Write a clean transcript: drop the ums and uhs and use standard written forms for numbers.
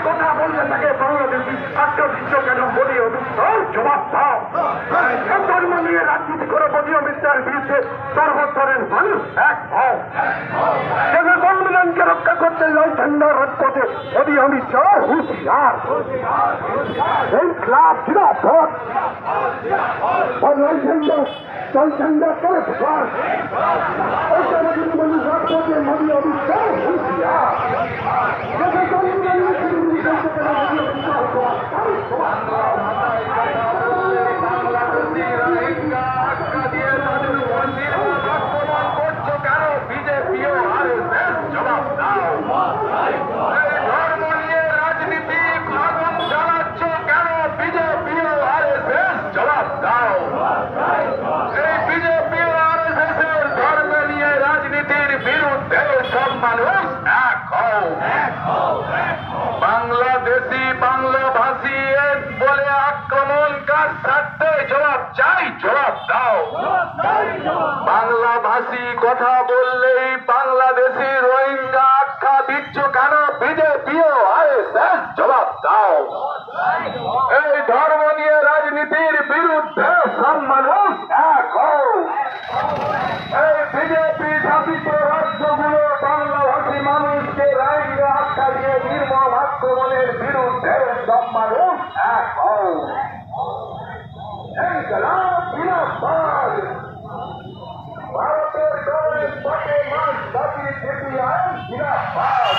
কথা বলতে থাকে বাংলাদেশি আত্মবিশ্ব কেন বলি জবাব দাও। ধর্ম নিয়ে রাজনীতি করে বলি অমিতার বিরুদ্ধে সর্বস্তরের মানুষ এক হও। দেশের সংবিধানকে রক্ষা করতে লাল ঝান্ডা রাজপথে মোদী অমিত শাহ হুঁশিয়ার। এই ক্লাব খিলাফত লাল ঝান্ডা করে ঢোকার রাজপথে মোদী অমিত শাহ হুঁশিয়ার। দেশের সংবিধানের বাংলাদেশি বাংলাভাষী বলে আক্রমণকার থাকতে জবাব চাই, জবাব দাও। বাংলাভাষী কথা বললেই বাংলাদেশি রোহিঙ্গা আখ্যা দিচ্ছ কেন বিজেপিও আরএসএস জবাব দাও। এই ধর্ম নিয়ে রাজনীতির বিরুদ্ধে সব মানুষ এক হও। এই বিজেপি শাসিত রাজ্যগুলো বাংলাভাষী মানুষকে রোহিঙ্গা আখ্যা দিয়ে নির্মম আক্রমণের বিরুদ্ধে সব মানুষ এক হও। ভারতের দলের পথে মাছ বাকি সিপিআইএম জিন্দাবাদ।